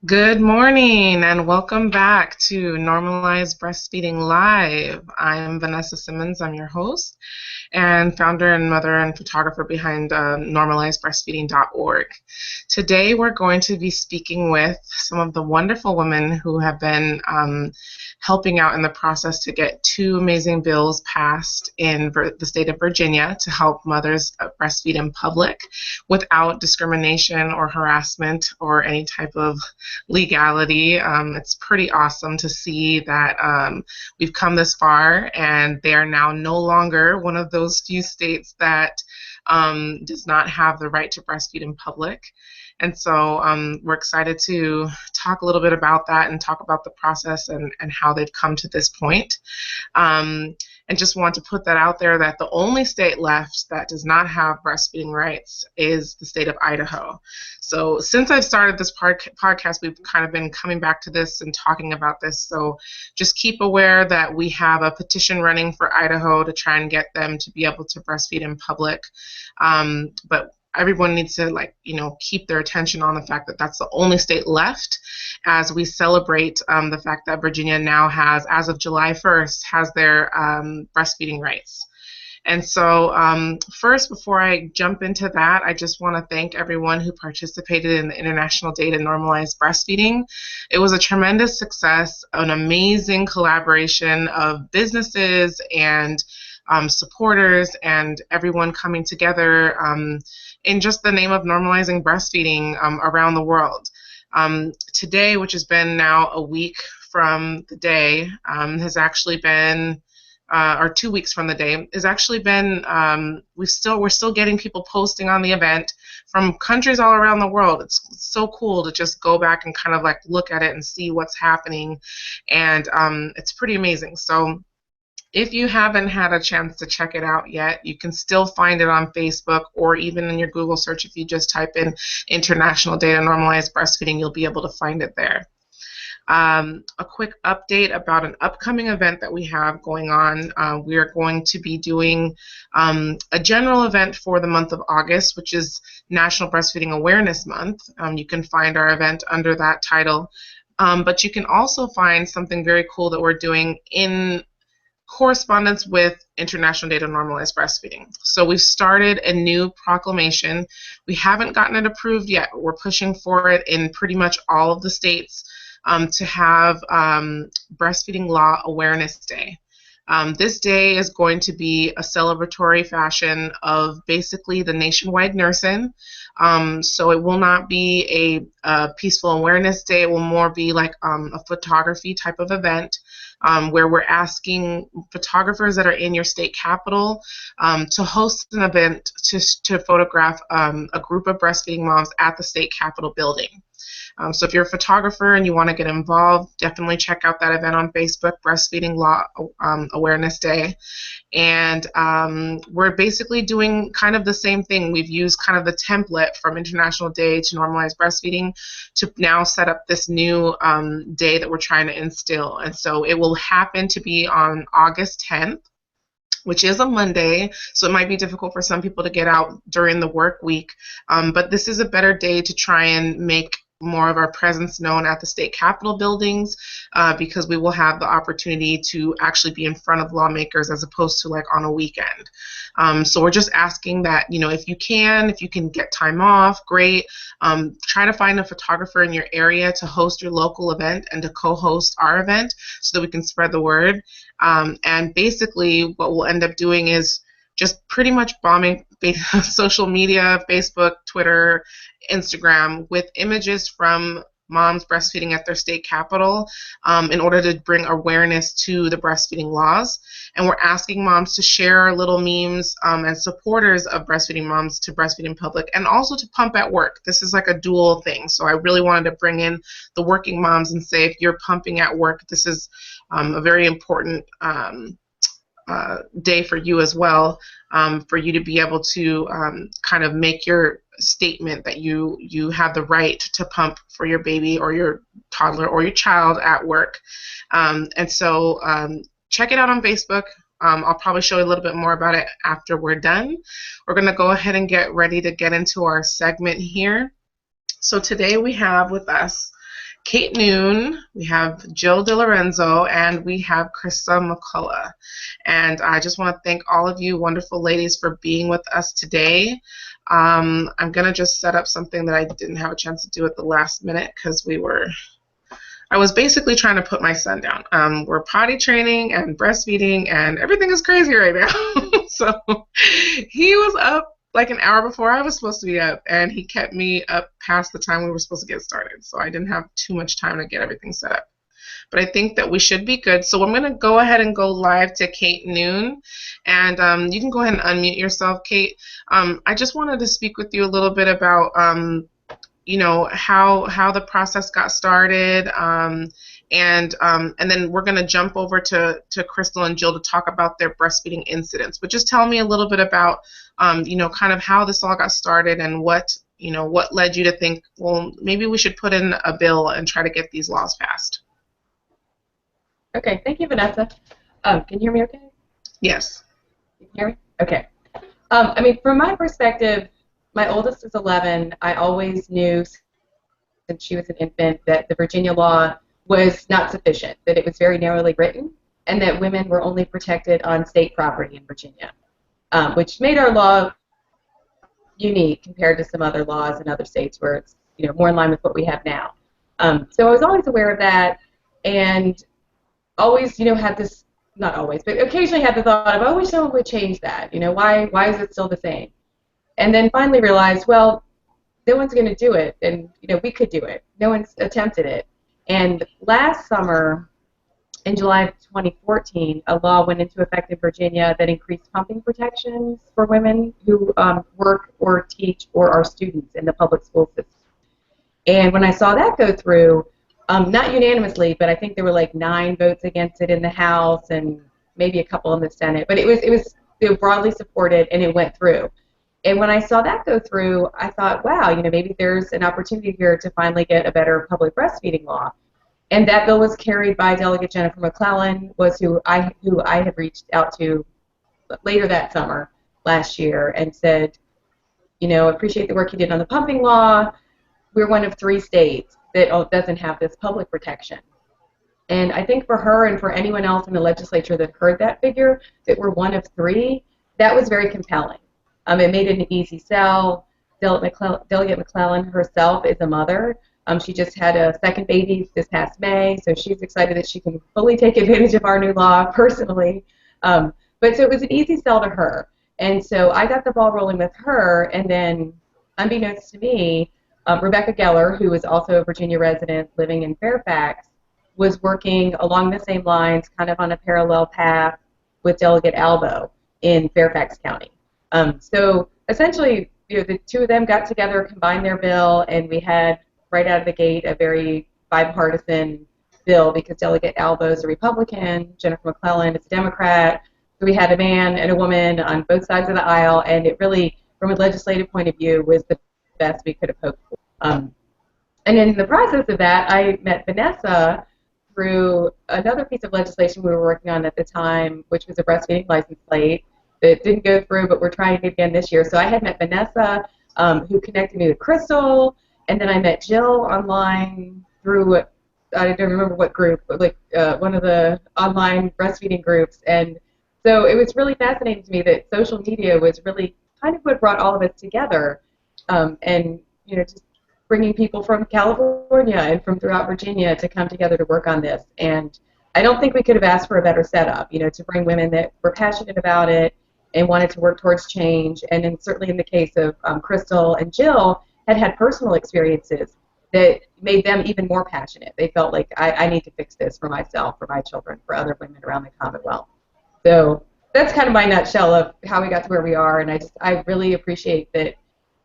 Good morning and welcome back to Normalized Breastfeeding Live. I'm Vanessa Simmons, I'm your host and founder and mother and photographer behind normalizedbreastfeeding.org. Today we're going to be speaking with some of the wonderful women who have been helping out in the process to get two amazing bills passed in the state of Virginia to help mothers breastfeed in public without discrimination or harassment or any type of legality. It's pretty awesome to see that we've come this far and they are now no longer one of those few states that does not have the right to breastfeed in public. And so we're excited to talk a little bit about that and talk about the process and how they've come to this point. And just want to put that out there that the only state left that does not have breastfeeding rights is the state of Idaho. So since I've started this podcast, we've kind of been coming back to this and talking about this. So just keep aware that we have a petition running for Idaho to try and get them to be able to breastfeed in public. But everyone needs to keep their attention on the fact that that's the only state left as we celebrate the fact that Virginia now has, as of July 1st, has their breastfeeding rights. And so first, before I jump into that, I just want to thank everyone who participated in the International Day to Normalize Breastfeeding. It was a tremendous success, an amazing collaboration of businesses and supporters and everyone coming together in just the name of normalizing breastfeeding around the world. Today, which has been now a week from the day, has actually been, or 2 weeks from the day, has actually been, we're still getting people posting on the event from countries all around the world. It's so cool to just go back and kind of like look at it and see what's happening, and it's pretty amazing. So if you haven't had a chance to check it out yet, you can still find it on Facebook or even in your Google search. If you just type in International Day to Normalize Breastfeeding, you'll be able to find it there. A quick update about an upcoming event that we have going on. We are going to be doing a general event for the month of August, which is National Breastfeeding Awareness Month. You can find our event under that title. But you can also find something very cool that we're doing in correspondence with International Day to Normalize Breastfeeding. So we've started a new proclamation. We haven't gotten it approved yet, but we're pushing for it in pretty much all of the states to have Breastfeeding Law Awareness Day. This day is going to be a celebratory fashion of basically the nationwide nursing. So it will not be a peaceful awareness day. It will more be like a photography type of event where we're asking photographers that are in your state capital to host an event to photograph a group of breastfeeding moms at the state capitol building. So if you're a photographer and you want to get involved, definitely check out that event on Facebook, Breastfeeding Law Awareness Day. And we're basically doing kind of the same thing. We've used kind of the template from International Day to Normalize Breastfeeding to now set up this new day that we're trying to instill. And so it will happen to be on August 10th. Which is a Monday, so it might be difficult for some people to get out during the work week, but this is a better day to try and make more of our presence known at the state capitol buildings because we will have the opportunity to actually be in front of lawmakers as opposed to like on a weekend. So we're just asking that, if you can get time off, great. Try to find a photographer in your area to host your local event and to co-host our event so that we can spread the word. And basically what we'll end up doing is just pretty much bombing social media, Facebook, Twitter, Instagram with images from moms breastfeeding at their state capitol in order to bring awareness to the breastfeeding laws. And we're asking moms to share little memes and supporters of breastfeeding moms to breastfeed in public and also to pump at work. This is like a dual thing. So I really wanted to bring in the working moms and say, if you're pumping at work, this is a very important day for you as well, for you to be able to kind of make your statement that you have the right to pump for your baby or your toddler or your child at work. And so check it out on Facebook. I'll probably show you a little bit more about it after we're done. We're going to go ahead and get ready to get into our segment here. So today we have with us Kate Noon, we have Jill Delorenzo, and we have Krista McCullough. And I just want to thank all of you wonderful ladies for being with us today. I'm going to just set up something that I didn't have a chance to do at the last minute because I was basically trying to put my son down. We're potty training and breastfeeding, and everything is crazy right now. So he was up like an hour before I was supposed to be up, and he kept me up past the time we were supposed to get started. So I didn't have too much time to get everything set up. But I think that we should be good. So I'm going to go ahead and go live to Kate Noon. And you can go ahead and unmute yourself, Kate. I just wanted to speak with you a little bit about how the process got started, and then we're going to jump over to Crystal and Jill to talk about their breastfeeding incidents. But just tell me a little bit about kind of how this all got started and what led you to think, well, maybe we should put in a bill and try to get these laws passed. Okay, thank you, Vanessa. Can you hear me okay? Yes. You can hear me? Okay. I mean, from my perspective, my oldest is 11. I always knew since she was an infant that the Virginia law was not sufficient, that it was very narrowly written, and that women were only protected on state property in Virginia, which made our law unique compared to some other laws in other states where it's more in line with what we have now. So I was always aware of that, and always had this, not always, but occasionally had the thought of, I wish someone would change that. Why is it still the same? And then finally realized, well, no one's going to do it, and we could do it. No one's attempted it. And last summer, in July of 2014, a law went into effect in Virginia that increased pumping protections for women who work or teach or are students in the public school system. And when I saw that go through, not unanimously, but I think there were like 9 votes against it in the House and maybe a couple in the Senate. But it was broadly supported, and it went through. And when I saw that go through, I thought, wow, maybe there's an opportunity here to finally get a better public breastfeeding law. And that bill was carried by Delegate Jennifer McClellan, who I had reached out to later that summer last year and said, appreciate the work you did on the pumping law. We're one of 3 states that doesn't have this public protection. And I think for her and for anyone else in the legislature that heard that figure, that we're one of 3, that was very compelling. It made it an easy sell. Delegate McClellan herself is a mother. She just had a second baby this past May, so she's excited that she can fully take advantage of our new law personally. But so it was an easy sell to her. And so I got the ball rolling with her, and then, unbeknownst to me, Rebecca Geller, who is also a Virginia resident living in Fairfax, was working along the same lines, kind of on a parallel path with Delegate Albo in Fairfax County. So essentially, the 2 of them got together, combined their bill, and we had right out of the gate a very bipartisan bill because Delegate Albo is a Republican, Jennifer McClellan is a Democrat. So we had a man and a woman on both sides of the aisle, and it really, from a legislative point of view, was the best we could have hoped for. And in the process of that, I met Vanessa through another piece of legislation we were working on at the time, which was a breastfeeding license plate. It didn't go through, but we're trying it again this year. So I had met Vanessa, who connected me with Crystal, and then I met Jill online through, I don't remember what group, but like one of the online breastfeeding groups. And so it was really fascinating to me that social media was really kind of what brought all of us together, and just bringing people from California and from throughout Virginia to come together to work on this. And I don't think we could have asked for a better setup, to bring women that were passionate about it and wanted to work towards change. And certainly in the case of Crystal and Jill, had personal experiences that made them even more passionate. They felt like, I need to fix this for myself, for my children, for other women around the Commonwealth. So that's kind of my nutshell of how we got to where we are, and I really appreciate that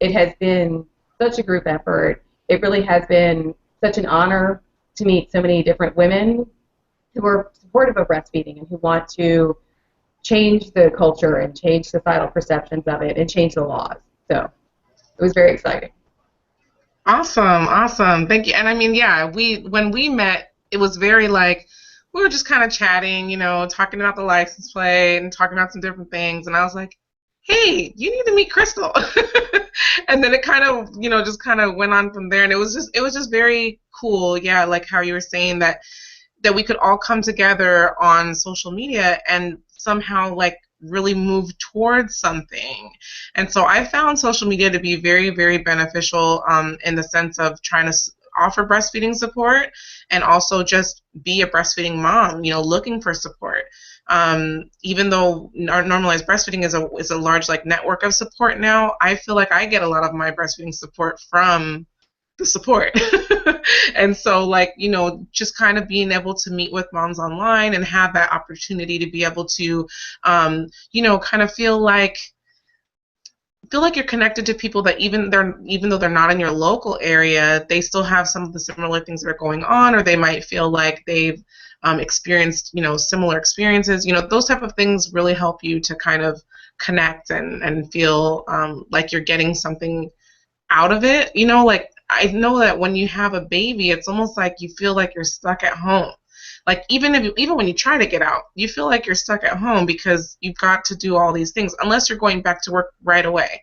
it has been such a group effort. It really has been such an honor to meet so many different women who are supportive of breastfeeding and who want to change the culture and change societal perceptions of it and change the laws. So it was very exciting. Awesome. Thank you. And I mean, yeah, when we met, it was very like, we were just kind of chatting, talking about the license plate and talking about some different things. And I was like, hey, you need to meet Crystal. And then it kind of, just kind of went on from there. And it was just very cool. Yeah, like how you were saying that we could all come together on social media and somehow like really move towards something. And so I found social media to be very, very beneficial in the sense of trying to offer breastfeeding support and also just be a breastfeeding mom, looking for support. Even though our normalized breastfeeding is a large like network of support now, I feel like I get a lot of my breastfeeding support from the support. And so like, just kind of being able to meet with moms online and have that opportunity to be able to kind of feel like you're connected to people that even though they're not in your local area, they still have some of the similar things that are going on, or they might feel like they've experienced similar experiences. Those type of things really help you to kind of connect and feel like you're getting something out of it. Like I know that when you have a baby, it's almost like you feel like you're stuck at home. Like even when you try to get out, you feel like you're stuck at home because you've got to do all these things unless you're going back to work right away.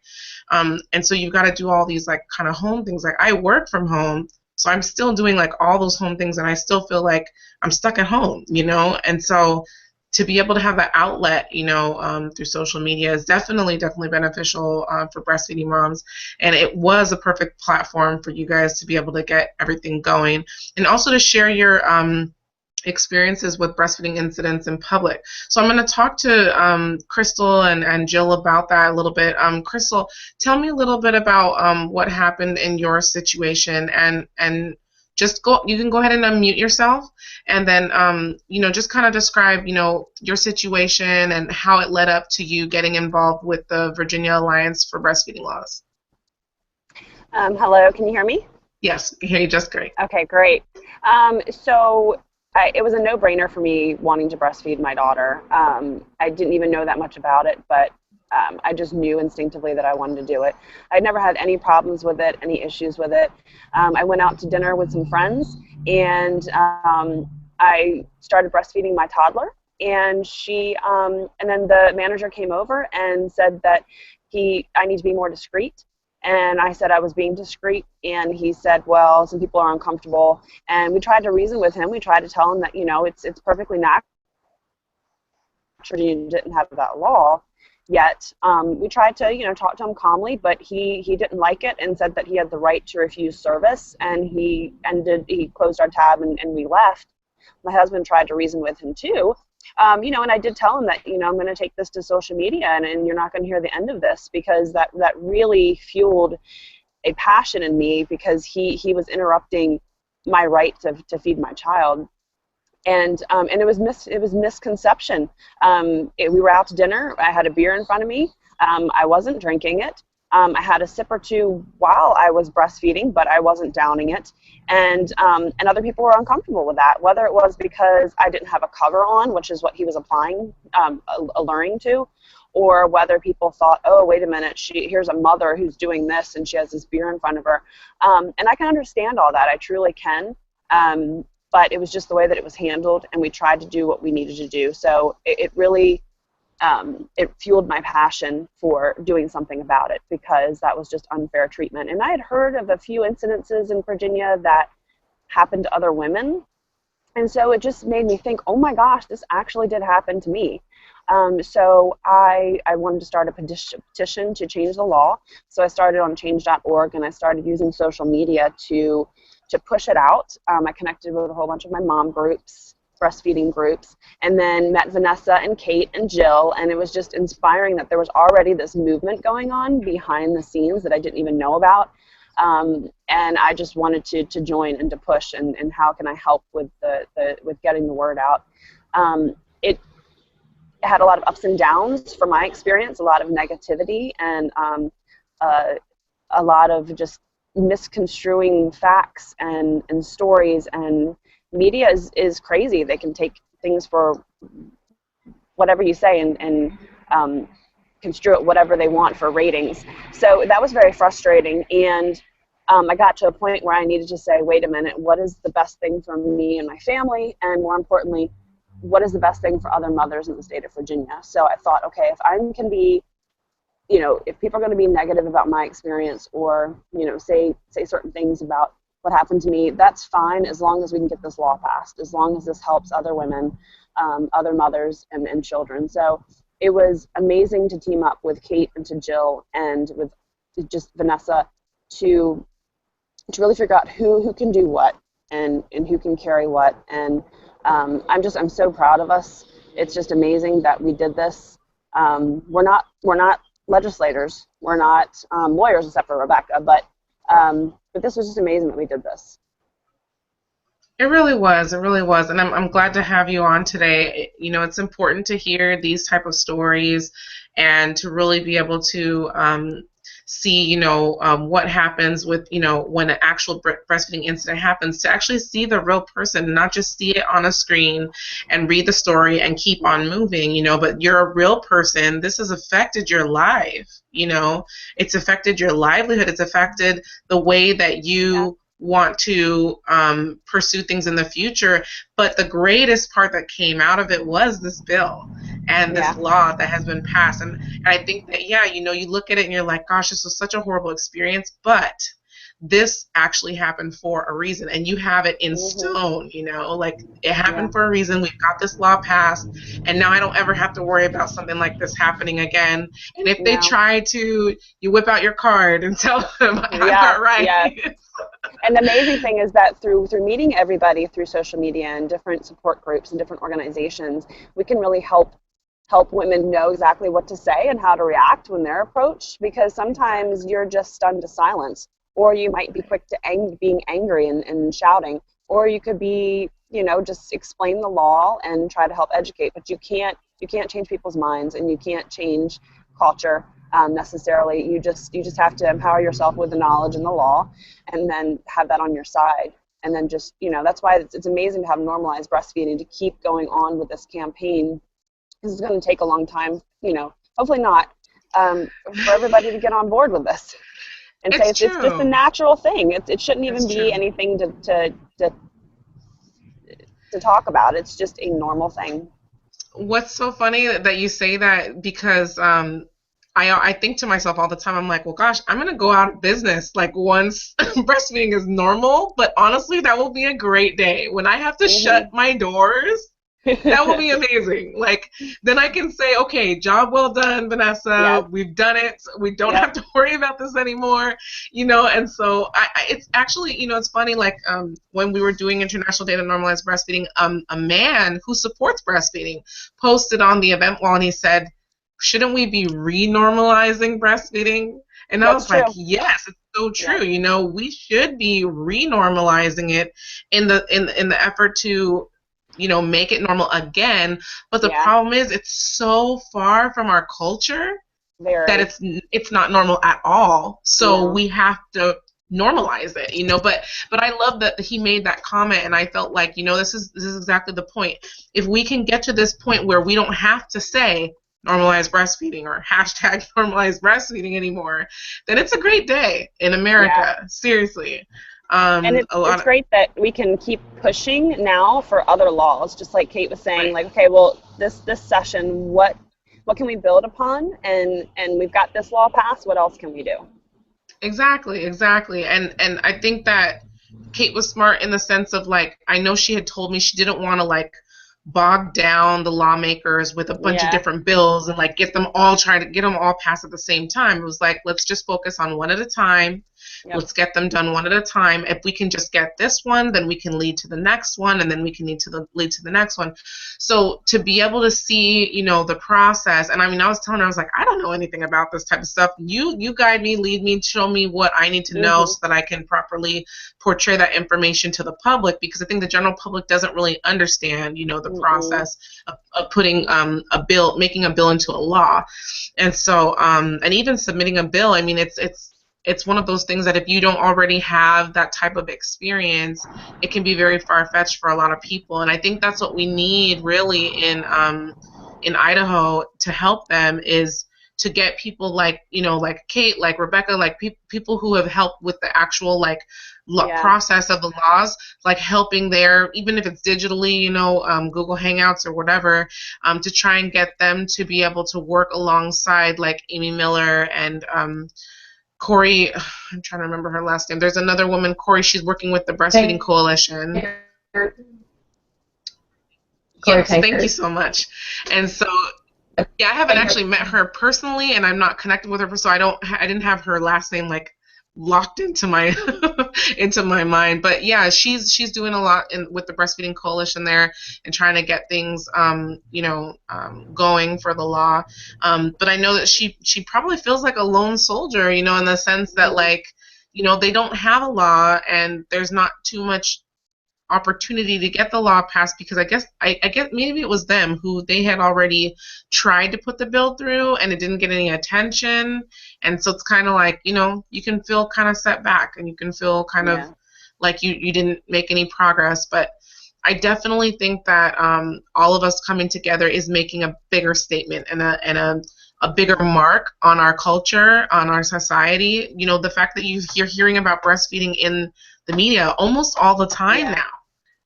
And so you've got to do all these like kind of home things. Like I work from home, so I'm still doing like all those home things, and I still feel like I'm stuck at home. And so to be able to have that outlet, through social media is definitely beneficial for breastfeeding moms. And it was a perfect platform for you guys to be able to get everything going and also to share your experiences with breastfeeding incidents in public. So I'm going to talk to Crystal and Jill about that a little bit. Crystal, tell me a little bit about what happened in your situation, and just you can go ahead and unmute yourself, and then just kind of describe your situation and how it led up to you getting involved with the Virginia Alliance for Breastfeeding Laws. Hello, can you hear me? Yes, I hear you just great. Okay, great. It was a no-brainer for me wanting to breastfeed my daughter. I didn't even know that much about it, but I just knew instinctively that I wanted to do it. I'd never had any problems with it, any issues with it. I went out to dinner with some friends, and I started breastfeeding my toddler. And and then the manager came over and said that I need to be more discreet. And I said I was being discreet, and he said, well, some people are uncomfortable. And we tried to reason with him. We tried to tell him that, it's perfectly natural. You didn't have that law yet. We tried to, talk to him calmly, but he didn't like it and said that he had the right to refuse service. And he closed our tab and we left. My husband tried to reason with him too. And I did tell him that, I'm going to take this to social media and you're not going to hear the end of this, because that really fueled a passion in me, because he was interrupting my right to feed my child. And it was misconception. We were out to dinner. I had a beer in front of me. I wasn't drinking it. I had a sip or two while I was breastfeeding, but I wasn't downing it. And other people were uncomfortable with that, whether it was because I didn't have a cover on, which is what he was alluring to, or whether people thought, oh, wait a minute, here's a mother who's doing this and she has this beer in front of her. And I can understand all that. I truly can. But it was just the way that it was handled, and we tried to do what we needed to do. So it really... it fueled my passion for doing something about it, because that was just unfair treatment. And I had heard of a few incidences in Virginia that happened to other women. And so it just made me think, oh my gosh, this actually did happen to me. So I wanted to start a petition to change the law. So I started on change.org, and I started using social media to push it out. I connected with a whole bunch of my mom groups, breastfeeding groups, and then met Vanessa and Kate and Jill, and it was just inspiring that there was already this movement going on behind the scenes that I didn't even know about. And I just wanted to join and to push, and how can I help with with getting the word out. It had a lot of ups and downs from my experience, a lot of negativity, and a lot of just misconstruing facts and stories, and media is crazy. They can take things for whatever you say and construe it whatever they want for ratings. So that was very frustrating, and I got to a point where I needed to say, wait a minute, what is the best thing for me and my family, and more importantly, what is the best thing for other mothers in the state of Virginia? So I thought, okay, if I can be you know, if people are going to be negative about my experience or, you know, say certain things about what happened to me, that's fine as long as we can get this law passed, as long as this helps other women, other mothers and children. So it was amazing to team up with Kate and to Jill and with just Vanessa to really figure out who can do what and who can carry what. And I'm so proud of us. It's just amazing that we did this. We're not legislators. We're not lawyers except for Rebecca, but this was just amazing that we did this. It really was. It really was. And I'm glad to have you on today. You know, it's important to hear these type of stories and to really be able to see, you know, what happens with, you know, when an actual breastfeeding incident happens, to actually see the real person, not just see it on a screen and read the story and keep on moving, you know, but you're a real person. This has affected your life, you know. It's affected your livelihood. It's affected the way that you want to pursue things in the future. But the greatest part that came out of it was this bill and this law that has been passed. And I think that, yeah, you know, you look at it and you're like, gosh, this was such a horrible experience, but this actually happened for a reason, and you have it in stone, you know, like it happened for a reason. We've got this law passed, and now I don't ever have to worry about something like this happening again. And if they try to, you whip out your card and tell them I'm not right. Yeah. And the amazing thing is that through meeting everybody through social media and different support groups and different organizations, we can really help women know exactly what to say and how to react when they're approached, because sometimes you're just stunned to silence, or you might be quick to being angry and shouting, or you could be, you know, just explain the law and try to help educate, but you can't change people's minds, and you can't change culture necessarily. You just have to empower yourself with the knowledge and the law, and then have that on your side. And then just, you know, that's why it's amazing to have normalized breastfeeding, to keep going on with this campaign. This is going to take a long time, you know, hopefully not, for everybody to get on board with this and say it's just a natural thing. It shouldn't even be anything to talk about. It's just a normal thing. What's so funny that you say that, because I think to myself all the time, I'm like, well, gosh, I'm going to go out of business like once breastfeeding is normal. But honestly, that will be a great day when I have to shut my doors. That will be amazing. Like, then I can say, okay, job well done, Vanessa. We've done it. We don't have to worry about this anymore, you know. And so it's actually, you know, it's funny, like when we were doing International Day to Normalize Breastfeeding, a man who supports breastfeeding posted on the event wall, and he said, shouldn't we be renormalizing breastfeeding? And I was like, yes, it's so true. You know, we should be renormalizing it in the effort to, you know, make it normal again. But the problem is, it's so far from our culture that it's not normal at all. So we have to normalize it, you know. But I love that he made that comment, and I felt like, you know, this is exactly the point. If we can get to this point where we don't have to say normalize breastfeeding or hashtag normalize breastfeeding anymore, then it's a great day in America. Seriously. And it's great that we can keep pushing now for other laws, just like Kate was saying, like, okay, well, this session, what can we build upon? And we've got this law passed, what else can we do? Exactly. And I think that Kate was smart in the sense of, like, I know she had told me she didn't want to, like, bog down the lawmakers with a bunch of different bills and, like, get them all passed at the same time. It was like, let's just focus on one at a time. Let's get them done one at a time. If we can just get this one, then we can lead to the next one, and then we can lead to the next one. So to be able to see, you know, the process, and I mean, I was telling her, I was like, I don't know anything about this type of stuff. You guide me, lead me, show me what I need to know so that I can properly portray that information to the public, because I think the general public doesn't really understand, you know, the process of putting making a bill into a law. And so, and even submitting a bill, I mean, it's one of those things that if you don't already have that type of experience, it can be very far-fetched for a lot of people. And I think that's what we need really in Idaho to help them, is to get people like, you know, like Kate, like Rebecca, like people who have helped with the actual, like, Yeah. process of the laws, like helping there, even if it's digitally, Google Hangouts or whatever, to try and get them to be able to work alongside like Amy Miller and Corey. I'm trying to remember her last name. There's another woman, Corey. She's working with the Breastfeeding Coalition. Yes, thank you so much. And so, yeah, I haven't actually met her personally, and I'm not connected with her, so I didn't have her last name like locked into my into my mind. But yeah, she's doing a lot with the Breastfeeding Coalition there and trying to get things going for the law. But I know that she probably feels like a lone soldier, in the sense that like, they don't have a law and there's not too much opportunity to get the law passed, because I guess maybe it was them who they had already tried to put the bill through and it didn't get any attention, and so it's kind of like, you can feel kind of set back and you can feel kind of like you didn't make any progress. But I definitely think that all of us coming together is making a bigger statement and a bigger mark on our culture, on our society. The fact that you're hearing about breastfeeding in the media almost all the time now.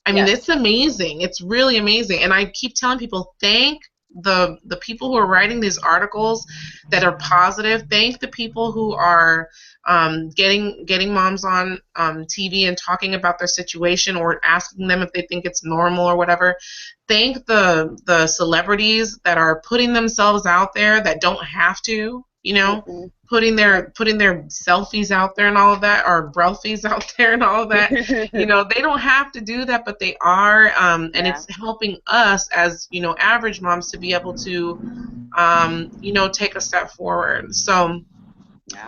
I mean, it's amazing. It's really amazing. And I keep telling people, thank the people who are writing these articles that are positive. Thank the people who are getting moms on TV and talking about their situation or asking them if they think it's normal or whatever. Thank the celebrities that are putting themselves out there that don't have to, putting their selfies out there and all of that, or breastfeeds out there and all of that. They don't have to do that, but they are, and it's helping us as average moms to be able to take a step forward. So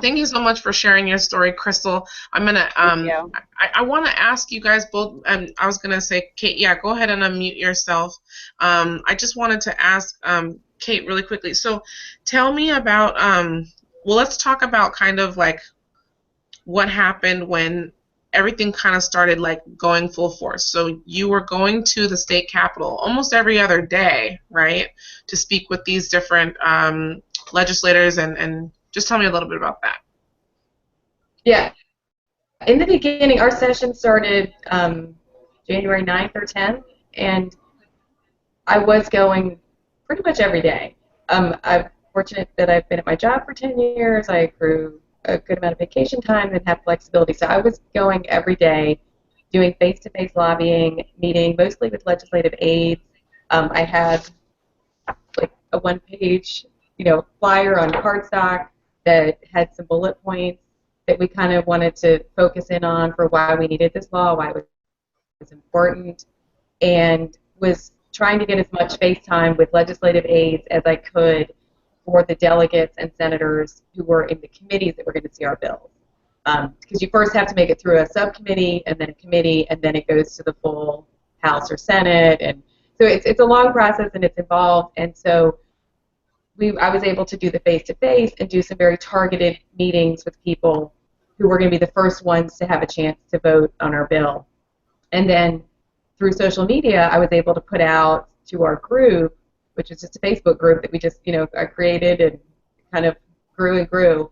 thank you so much for sharing your story, Crystal. I'm gonna I want to ask you guys both. I was gonna say, Kate, go ahead and unmute yourself. I just wanted to ask Kate really quickly. So tell me about well, let's talk about kind of like what happened when everything kind of started like going full force. So you were going to the state capitol almost every other day, right, to speak with these different legislators, and just tell me a little bit about that. Yeah. In the beginning, our session started January 9th or 10th, and I was going pretty much every day. I'm fortunate that I've been at my job for 10 years. I accrue a good amount of vacation time and have flexibility. So I was going every day, doing face-to-face lobbying, meeting mostly with legislative aides. I had like a one-page, flyer on cardstock that had some bullet points that we kind of wanted to focus in on for why we needed this law, why it was important, and was trying to get as much face time with legislative aides as I could for the delegates and senators who were in the committees that were going to see our bills. Because you first have to make it through a subcommittee and then a committee, and then it goes to the full House or Senate. And so it's a long process and it's involved. And so I was able to do the face-to-face and do some very targeted meetings with people who were going to be the first ones to have a chance to vote on our bill. And then through social media, I was able to put out to our group, which is just a Facebook group that we just, I created and kind of grew and grew,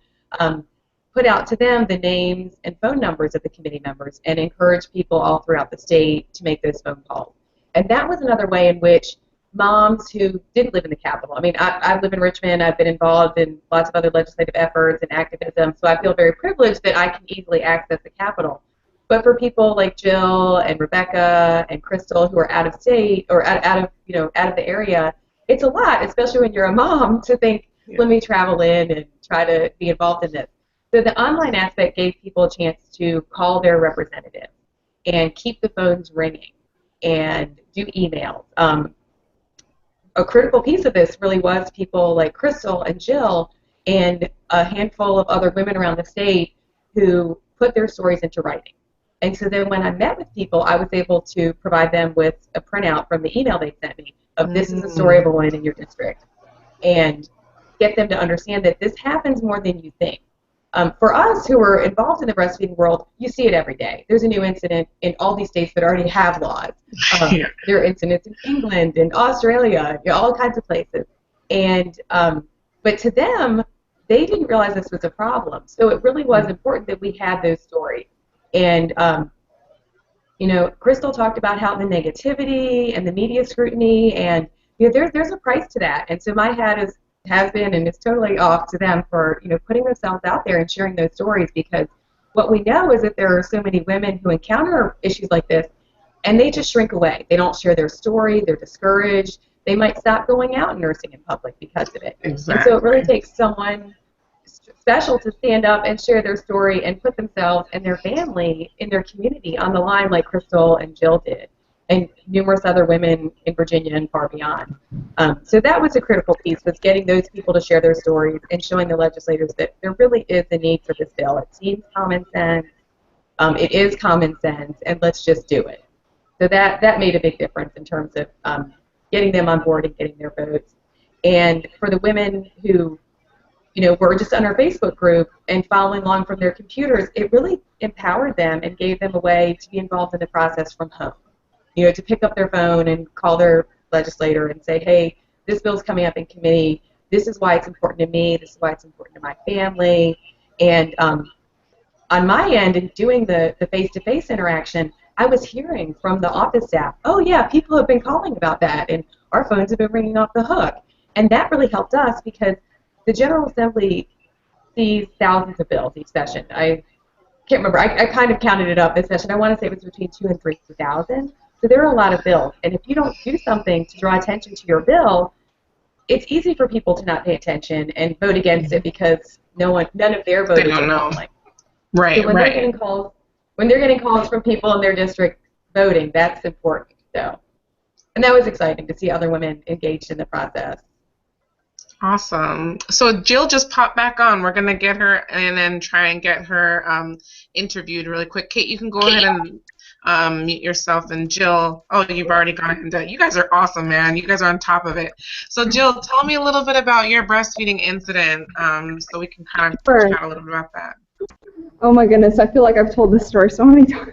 put out to them the names and phone numbers of the committee members and encourage people all throughout the state to make those phone calls. And that was another way in which moms who didn't live in the Capitol, I mean, I live in Richmond, I've been involved in lots of other legislative efforts and activism, so I feel very privileged that I can easily access the Capitol. But for people like Jill and Rebecca and Crystal who are out of state or out of the area, it's a lot, especially when you're a mom, to think, let me travel in and try to be involved in this. So the online aspect gave people a chance to call their representatives and keep the phones ringing and do emails. A critical piece of this really was people like Crystal and Jill and a handful of other women around the state who put their stories into writing. And so then when I met with people, I was able to provide them with a printout from the email they sent me of this is the story of a woman in your district, and get them to understand that this happens more than you think. For us who are involved in the breastfeeding world, you see it every day. There's a new incident in all these states that already have laws. There are incidents in England and Australia, all kinds of places. And but to them, they didn't realize this was a problem. So it really was important that we had those stories. And you know, Crystal talked about how the negativity and the media scrutiny, and you know, there's a price to that. And so my hat has been and is totally off to them for, you know, putting themselves out there and sharing those stories, because what we know is that there are so many women who encounter issues like this and they just shrink away. They don't share their story. They're discouraged. They might stop going out and nursing in public because of it. Exactly. And so it really takes someone special to stand up and share their story and put themselves and their family in their community on the line, like Crystal and Jill did, and numerous other women in Virginia and far beyond. So that was a critical piece, was getting those people to share their stories and showing the legislators that there really is a need for this bill. It seems common sense. It is common sense, and let's just do it. So that made a big difference in terms of getting them on board and getting their votes. And for the women who, you know, were just on our Facebook group and following along from their computers, it really empowered them and gave them a way to be involved in the process from home. You know, to pick up their phone and call their legislator and say, hey, this bill's coming up in committee. This is why it's important to me. This is why it's important to my family. And on my end, in doing the face-to-face interaction, I was hearing from the office staff, oh, yeah, people have been calling about that, and our phones have been ringing off the hook. And that really helped us, because the General Assembly sees thousands of bills each session. I can't remember. I kind of counted it up this session. I want to say it was between 2,000 and 3,000. So there are a lot of bills. And if you don't do something to draw attention to your bill, it's easy for people to not pay attention and vote against it, because none of their voters don't know. Calling. Right, so when right. They're getting calls from people in their district voting, that's important. So, and that was exciting to see other women engaged in the process. Awesome. So Jill just popped back on. We're going to get her and then try and get her interviewed really quick. Kate, you can go ahead and mute yourself. And Jill, oh, you've already gone ahead and done it. You guys are awesome, man. You guys are on top of it. So Jill, tell me a little bit about your breastfeeding incident, so we can kind of chat a little bit about that. Oh my goodness, I feel like I've told this story so many times.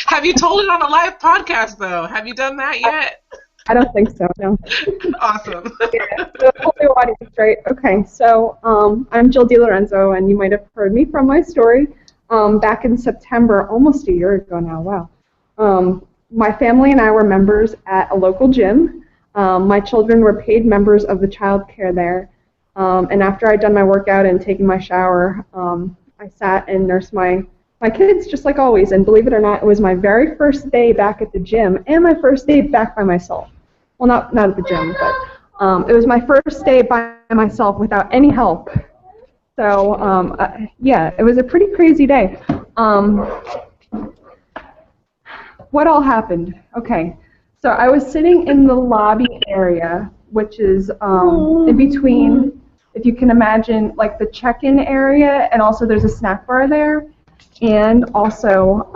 Have you told it on a live podcast, though? Have you done that yet? I don't think so, no. Awesome. Yeah, the whole new audience, right? Okay, so I'm Jill Delorenzo, and you might have heard me from my story back in September, almost a year ago now, wow. My family and I were members at a local gym. My children were paid members of the child care there. And after I'd done my workout and taken my shower, I sat and nursed my kids just like always. And believe it or not, it was my very first day back at the gym and my first day back by myself. Well, not at the gym, but it was my first day by myself without any help. So, yeah, it was a pretty crazy day. What all happened? Okay, so I was sitting in the lobby area, which is in between, if you can imagine, like the check-in area, and also there's a snack bar there, and also,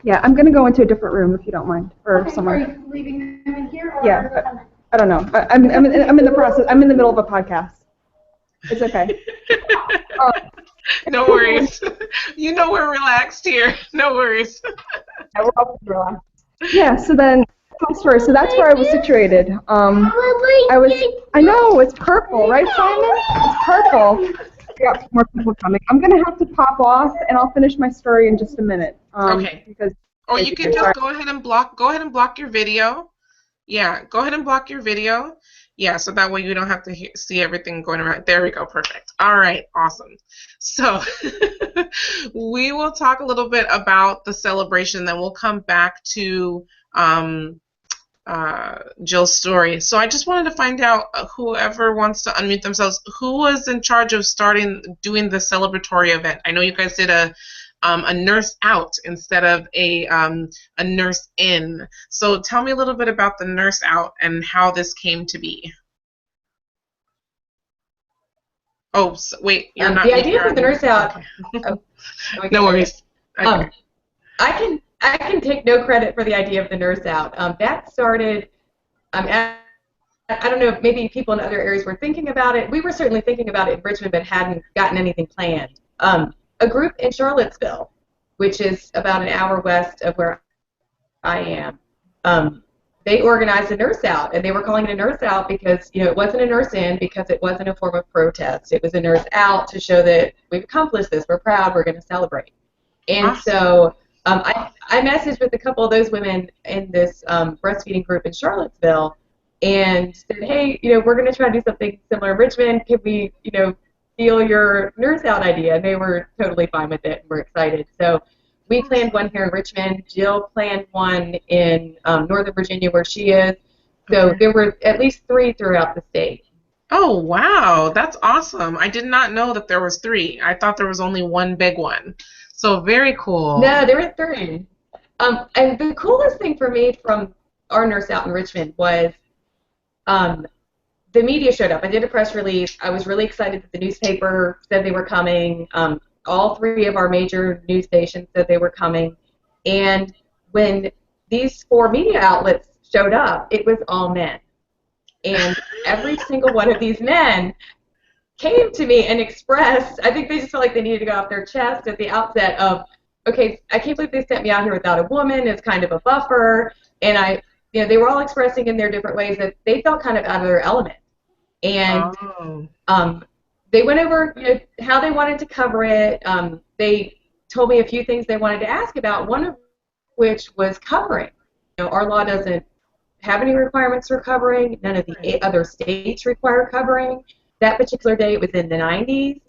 yeah, I'm going to go into a different room if you don't mind, or somewhere. Are you leaving them in here? Or Yeah, I don't know. I'm in the process. I'm in the middle of a podcast. It's okay. No worries. You know we're relaxed here. No worries. Yeah, we're all relaxed. Yeah, so then, story. So that's where I was situated. I know, it's purple, right, Simon? It's purple. We got more people coming. I'm going to have to pop off, and I'll finish my story in just a minute. Okay. Because or you can just go ahead and block your video. Yeah, go ahead and block your video. Yeah, so that way you don't have to see everything going around. There we go, perfect. All right, awesome. So we will talk a little bit about the celebration, then we'll come back to Jill's story. So I just wanted to find out, whoever wants to unmute themselves, who was in charge of doing the celebratory event? I know you guys did a nurse out instead of a nurse in. So tell me a little bit about the nurse out and how this came to be. Oh, so, wait, you're not. The idea for the nurse out. Okay. No worries. Okay. I can take no credit for the idea of the nurse out. That started. I don't know. Maybe people in other areas were thinking about it. We were certainly thinking about it in Richmond, but hadn't gotten anything planned. A group in Charlottesville, which is about an hour west of where I am, they organized a nurse out, and they were calling it a nurse out because, you know, it wasn't a nurse in because it wasn't a form of protest. It was a nurse out to show that we've accomplished this, we're proud, we're going to celebrate. And so I messaged with a couple of those women in this breastfeeding group in Charlottesville and said, hey, you know, we're going to try to do something similar in Richmond. Can we, you know, steal your nurse out idea? And they were totally fine with it and were excited. So we planned one here in Richmond. Jill planned one in Northern Virginia where she is. So there were at least 3 throughout the state. Oh, wow. That's awesome. I did not know that there was 3. I thought there was only one big one. So very cool. No, there were 3. And the coolest thing for me from our nurse out in Richmond was the media showed up. I did a press release. I was really excited that the newspaper said they were coming. All 3 of our major news stations said they were coming. And when these 4 media outlets showed up, it was all men. And every single one of these men came to me and expressed, I think they just felt like they needed to go off their chest at the outset of, okay, I can't believe they sent me out here without a woman as kind of a buffer. And you know, they were all expressing in their different ways that they felt kind of out of their element. And they went over, you know, how they wanted to cover it. They told me a few things they wanted to ask about, one of which was covering. You know, our law doesn't have any requirements for covering. None of the other states require covering. That particular day, it was in the 90s,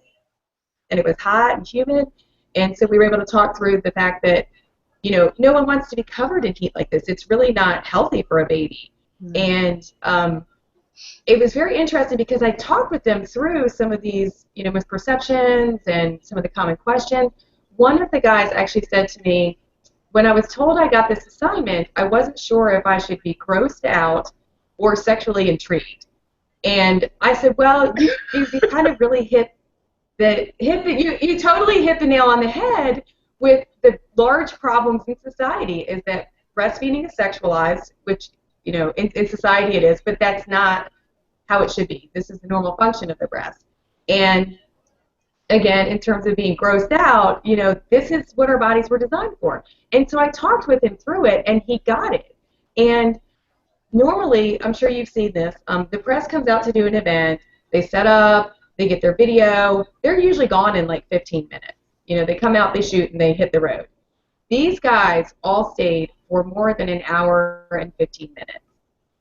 and it was hot and humid. And so we were able to talk through the fact that, you know, no one wants to be covered in heat like this. It's really not healthy for a baby. And it was very interesting because I talked with them through some of these, you know, misperceptions and some of the common questions. One of the guys actually said to me, when I was told I got this assignment, I wasn't sure if I should be grossed out or sexually intrigued. And I said, well, you kind of really you totally hit the nail on the head with the large problems in society is that breastfeeding is sexualized, which, you know, in society it is, but that's not how it should be. This is the normal function of the breast. And again, in terms of being grossed out, you know, this is what our bodies were designed for. And so I talked with him through it, and he got it. And normally, I'm sure you've seen this, the press comes out to do an event, they set up, they get their video, they're usually gone in like 15 minutes. You know, they come out, they shoot, and they hit the road. These guys all stayed for more than an hour and 15 minutes.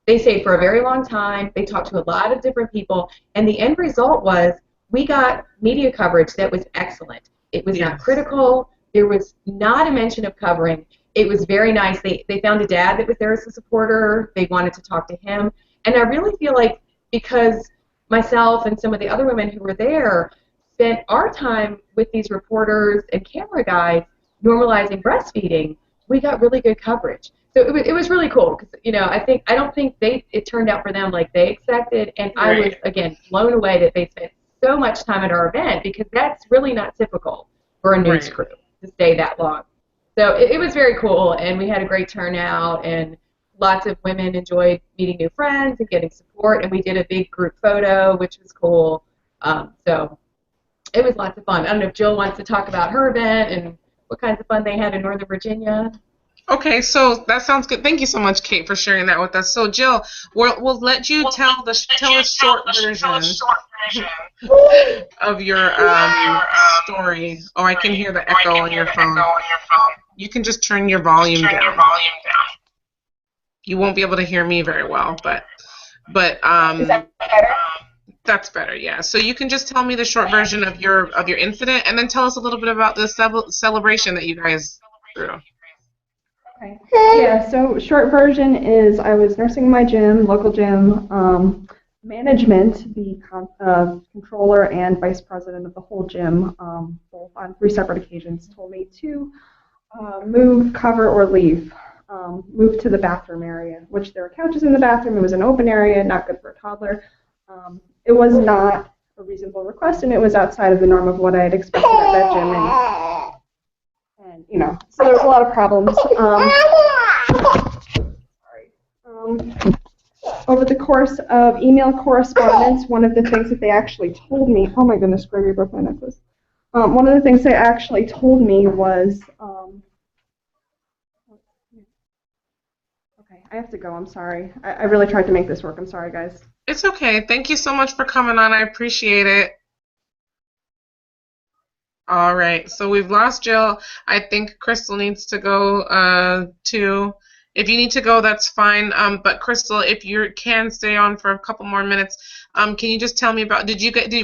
They stayed for a very long time, they talked to a lot of different people, and the end result was we got media coverage that was excellent. It was not critical, there was not a mention of covering. It was very nice. They found a dad that was there as a supporter. They wanted to talk to him. And I really feel like because myself and some of the other women who were there spent our time with these reporters and camera guys normalizing breastfeeding, we got really good coverage. So it was really cool because, you know, I don't think it turned out for them like they expected. And I was, again, blown away that they spent so much time at our event because that's really not typical for a news crew to stay that long. So it was very cool, and we had a great turnout, and lots of women enjoyed meeting new friends and getting support, and we did a big group photo, which was cool. So it was lots of fun. I don't know if Jill wants to talk about her event and what kinds of fun they had in Northern Virginia. Okay, so that sounds good. Thank you so much, Kate, for sharing that with us. So, Jill, we'll let you tell a short version of your story. Oh, I can hear the echo on your phone. You can just turn your volume down. You won't be able to hear me very well, but Is that better? That's better, yeah. So you can just tell me the short version of your incident, and then tell us a little bit about the celebration that you guys threw. Okay. Yeah, so short version is I was nursing my gym, local gym. Management, the controller and vice president of the whole gym, both on 3 separate occasions, told me to move, cover, or leave. Move to the bathroom area, which there were couches in the bathroom. It was an open area, not good for a toddler. It was not a reasonable request, and it was outside of the norm of what I had expected at that gym. And you know, so there was a lot of problems. Over the course of email correspondence, one of the things that they actually told me, oh my goodness, Gregory broke my necklace. One of the things they actually told me was, I have to go. I'm sorry. I really tried to make this work. I'm sorry, guys. It's okay. Thank you so much for coming on. I appreciate it. All right. So we've lost Jill. I think Crystal needs to go too. If you need to go, that's fine. But Crystal, if you can stay on for a couple more minutes, can you just tell me about?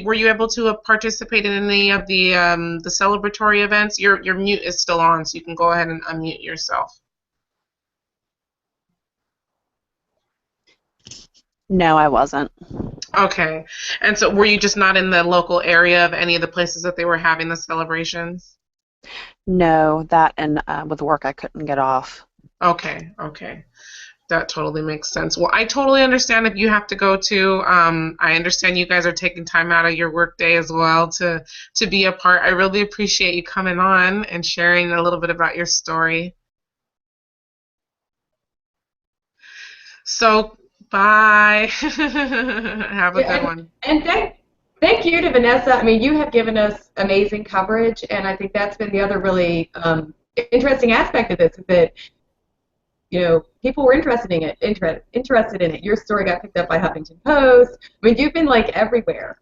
Were you able to participate in any of the celebratory events? Your mute is still on, so you can go ahead and unmute yourself. No, I wasn't. Okay. And so were you just not in the local area of any of the places that they were having the celebrations? No, that and with work I couldn't get off. Okay, okay. That totally makes sense. Well, I totally understand if you have to go to. I understand you guys are taking time out of your work day as well to be a part. I really appreciate you coming on and sharing a little bit about your story. So, bye. Have a good one. And thank you to Vanessa. I mean, you have given us amazing coverage, and I think that's been the other really interesting aspect of this, is that, you know, people were interested in it. Your story got picked up by Huffington Post. I mean, you've been like everywhere.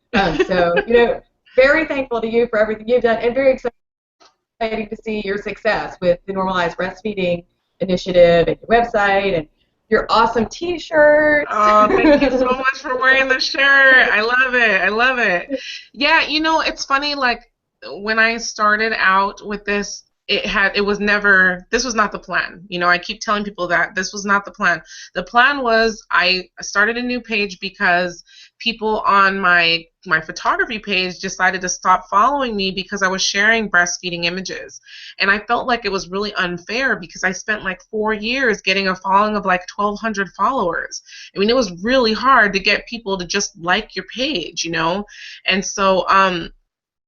So, you know, very thankful to you for everything you've done, and very exciting to see your success with the Normalized Breastfeeding Initiative and your website and your awesome T-shirts. Oh, thank you so much for wearing the shirt. I love it. I love it. Yeah, you know, it's funny, like, when I started out with this, this was not the plan. You know, I keep telling people that this was not the plan. The plan was I started a new page because people on my photography page decided to stop following me because I was sharing breastfeeding images. And I felt like it was really unfair because I spent like 4 years getting a following of like 1,200 followers. I mean, it was really hard to get people to just like your page, you know? And so,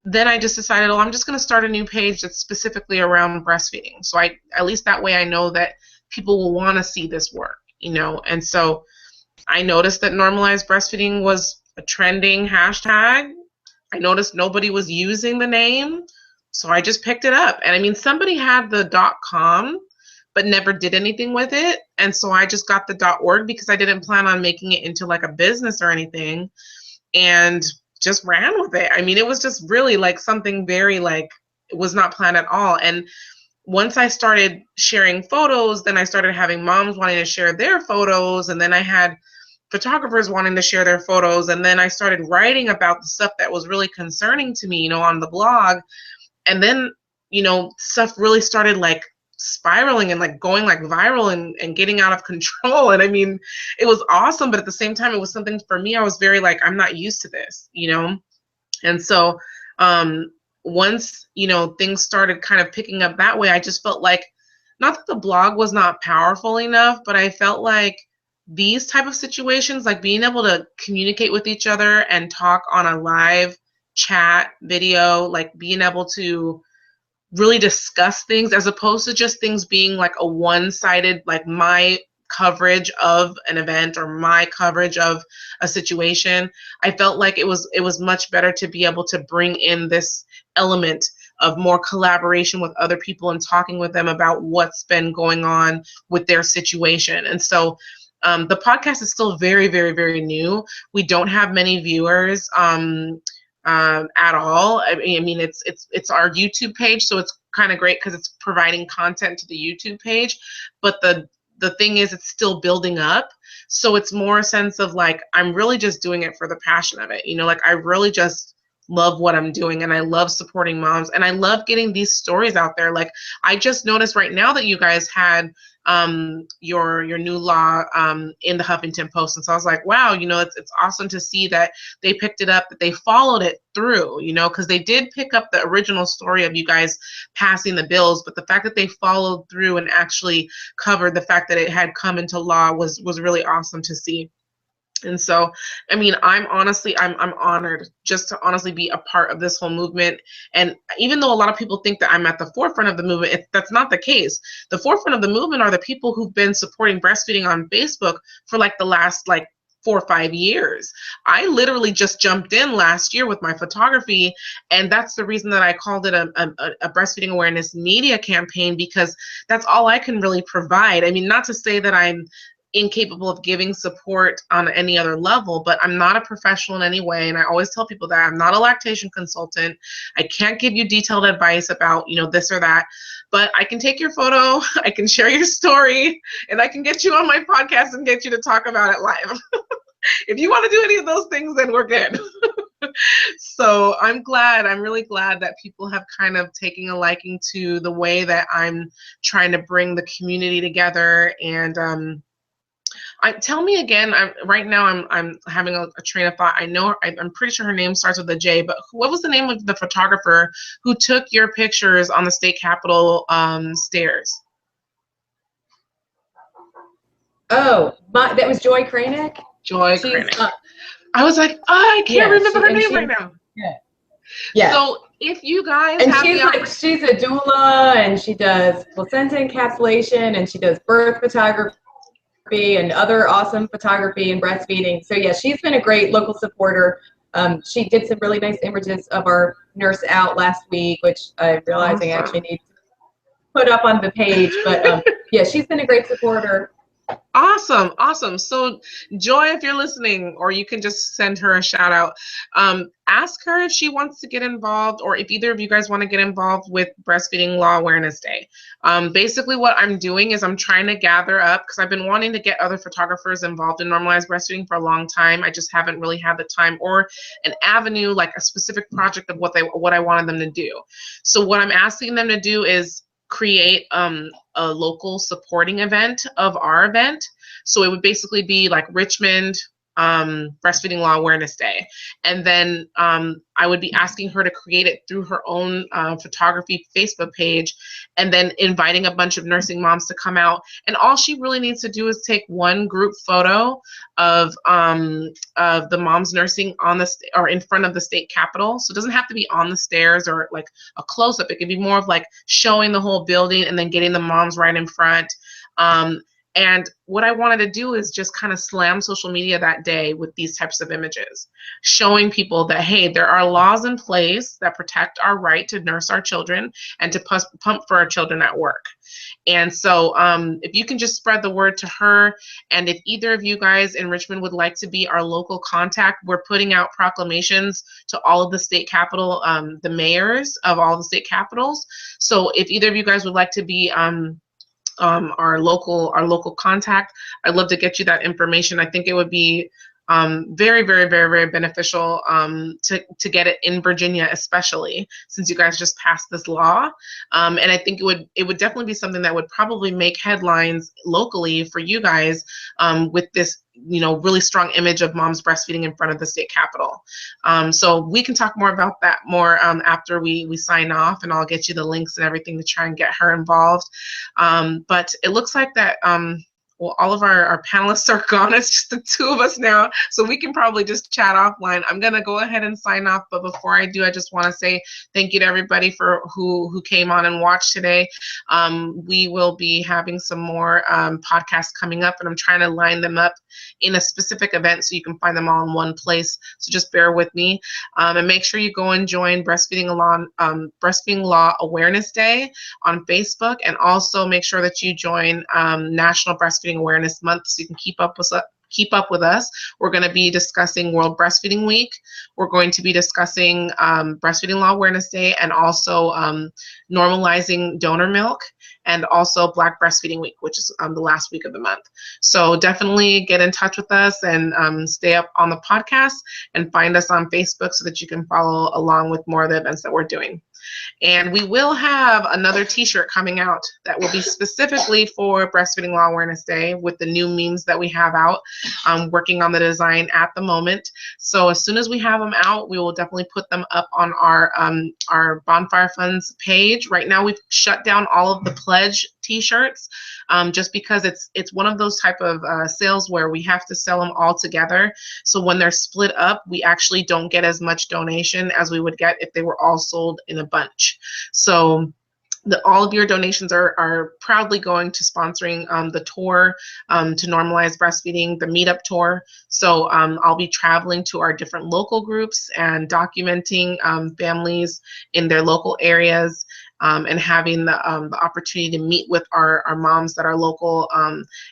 then I just decided, I'm just going to start a new page that's specifically around breastfeeding. So at least that way I know that people will want to see this work, you know. And so I noticed that normalized breastfeeding was a trending hashtag. I noticed nobody was using the name, so I just picked it up. And I mean, somebody had the .com, but never did anything with it. And so I just got the .org because I didn't plan on making it into like a business or anything. And just ran with it. I mean, it was just really like something very like, it was not planned at all. And once I started sharing photos, then I started having moms wanting to share their photos, and then I had photographers wanting to share their photos, and then I started writing about the stuff that was really concerning to me, you know, on the blog. And then, you know, stuff really started like spiraling and like going like viral and getting out of control. And I mean, it was awesome, but at the same time, it was something for me, I was very like, I'm not used to this, you know? And so once, you know, things started kind of picking up that way, I just felt like, not that the blog was not powerful enough, but I felt like these type of situations, like being able to communicate with each other and talk on a live chat video, like being able to really discuss things as opposed to just things being like a one-sided, like my coverage of an event or my coverage of a situation. I felt like it was much better to be able to bring in this element of more collaboration with other people and talking with them about what's been going on with their situation. And so the podcast is still very, very, very new. We don't have many viewers at all. I mean, it's our YouTube page, so it's kind of great because it's providing content to the YouTube page. But the thing is, it's still building up. So it's more a sense of like, I'm really just doing it for the passion of it. You know, like I really just love what I'm doing, and I love supporting moms, and I love getting these stories out there. Like I just noticed right now that you guys had your new law in the Huffington Post, and so I was like, wow, you know, it's awesome to see that they picked it up, that they followed it through, you know, because they did pick up the original story of you guys passing the bills, but the fact that they followed through and actually covered the fact that it had come into law was really awesome to see. And so, I mean, I'm honored just to honestly be a part of this whole movement. And even though a lot of people think that I'm at the forefront of the movement, that's not the case. The forefront of the movement are the people who've been supporting breastfeeding on Facebook for like the last like 4 or 5 years. I literally just jumped in last year with my photography, and that's the reason that I called it a breastfeeding awareness media campaign, because that's all I can really provide. I mean, not to say that I'm incapable of giving support on any other level, but I'm not a professional in any way. And I always tell people that I'm not a lactation consultant. I can't give you detailed advice about, this or that, but I can take your photo, I can share your story, and I can get you on my podcast and get you to talk about it live. If you want to do any of those things, then we're good. So I'm really glad that people have kind of taken a liking to the way that I'm trying to bring the community together. And tell me again. Right now I'm having a train of thought. I'm pretty sure her name starts with a J, but what was the name of the photographer who took your pictures on the state capitol stairs? Oh, that was Joy Kranick. Joy Kranick. I was like, I can't remember her name right now. Yeah. So if you guys she's a doula, and she does placenta encapsulation, and she does birth photography and other awesome photography and breastfeeding. So yeah, she's been a great local supporter. She did some really nice images of our nurse out last week, which I'm realizing I actually need to put up on the page. But yeah, she's been a great supporter. Awesome. So Joy, if you're listening, or you can just send her a shout out, ask her if she wants to get involved, or if either of you guys want to get involved with Breastfeeding Law Awareness Day. Basically what I'm doing is I'm trying to gather up, because I've been wanting to get other photographers involved in normalized breastfeeding for a long time. I just haven't really had the time or an avenue, like a specific project of what I wanted them to do. So what I'm asking them to do is create a local supporting event of our event. So it would basically be like Richmond Breastfeeding Law Awareness Day. And then I would be asking her to create it through her own photography Facebook page, and then inviting a bunch of nursing moms to come out. And all she really needs to do is take one group photo of the moms nursing on or in front of the state capitol. So it doesn't have to be on the stairs or like a close-up. It could be more of like showing the whole building and then getting the moms right in front. And what I wanted to do is just kind of slam social media that day with these types of images, showing people that, hey, there are laws in place that protect our right to nurse our children and to pump for our children at work. And so if you can just spread the word to her, and if either of you guys in Richmond would like to be our local contact, we're putting out proclamations to all of the state capital, the mayors of all the state capitals. So if either of you guys would like to be our local contact, I'd love to get you that information. I think it would be very, very, very, very beneficial to get it in Virginia, especially since you guys just passed this law. And I think it would definitely be something that would probably make headlines locally for you guys with this really strong image of moms breastfeeding in front of the state capitol. So we can talk more about that after we sign off, and I'll get you the links and everything to try and get her involved. But it looks like that well, all of our panelists are gone. It's just the two of us now, so we can probably just chat offline. I'm gonna go ahead and sign off, but before I do, I just want to say thank you to everybody for who came on and watched today. We will be having some more podcasts coming up, and I'm trying to line them up in a specific event so you can find them all in one place. So just bear with me, and make sure you go and join Breastfeeding Law Awareness Day on Facebook, and also make sure that you join National Breastfeeding Awareness Month so you can keep up with us. We're going to be discussing World Breastfeeding Week. We're going to be discussing Breastfeeding Law Awareness Day, and also normalizing donor milk, and also Black Breastfeeding Week, which is the last week of the month. So definitely get in touch with us and stay up on the podcast, and find us on Facebook so that you can follow along with more of the events that we're doing. And we will have another t-shirt coming out that will be specifically for Breastfeeding Law Awareness Day with the new memes that we have out. I'm working on the design at the moment. So as soon as we have them out, we will definitely put them up on our Bonfire Funds page. Right now we've shut down all of the pledge t-shirts just because it's one of those type of sales where we have to sell them all together. So when they're split up, we actually don't get as much donation as we would get if they were all sold in a bunch. So all of your donations are proudly going to sponsoring the tour to normalize breastfeeding, the meetup tour. So I'll be traveling to our different local groups and documenting families in their local areas and having the opportunity to meet with our moms that are local,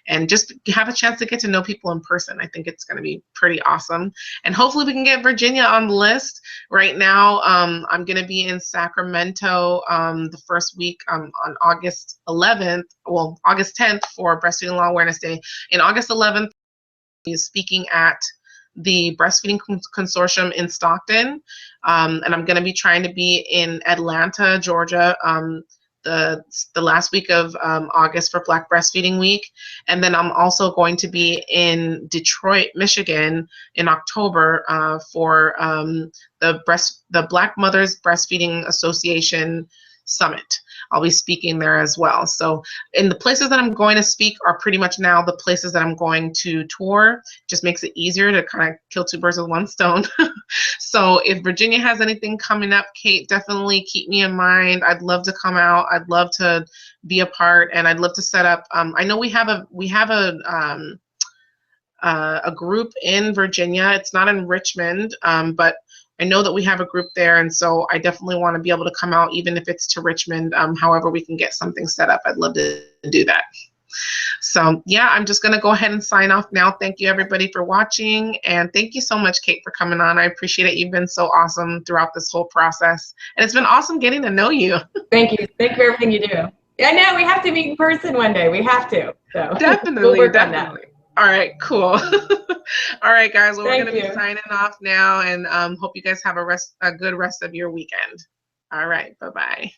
and just have a chance to get to know people in person. I think it's going to be pretty awesome. And hopefully we can get Virginia on the list. Right now, I'm going to be in Sacramento the first week on August 11th, well, August 10th for Breastfeeding Law Awareness Day. And August 11th, is speaking at the Breastfeeding Consortium in Stockton, and I'm going to be trying to be in Atlanta, Georgia, the last week of August for Black Breastfeeding Week, and then I'm also going to be in Detroit, Michigan, in October for the Black Mothers Breastfeeding Association Summit. I'll be speaking there as well. So, and the places that I'm going to speak are pretty much now the places that I'm going to tour. Just makes it easier to kind of kill two birds with one stone. So if Virginia has anything coming up, Kate, definitely keep me in mind. I'd love to come out. I'd love to be a part, and I'd love to set up. I know we have a group in Virginia. It's not in Richmond, but I know that we have a group there, and so I definitely want to be able to come out, even if it's to Richmond. However we can get something set up, I'd love to do that. So yeah, I'm just going to go ahead and sign off now. Thank you everybody for watching, and thank you so much, Kate, for coming on. I appreciate it. You've been so awesome throughout this whole process, and it's been awesome getting to know you. Thank you. Thank you for everything you do. I know we have to meet in person one day. We have to. So Definitely, we'll work definitely. on that. All right, cool. All right, guys. Well, we're Thank going to be you. signing off now, and hope you guys have a good rest of your weekend. All right, bye-bye.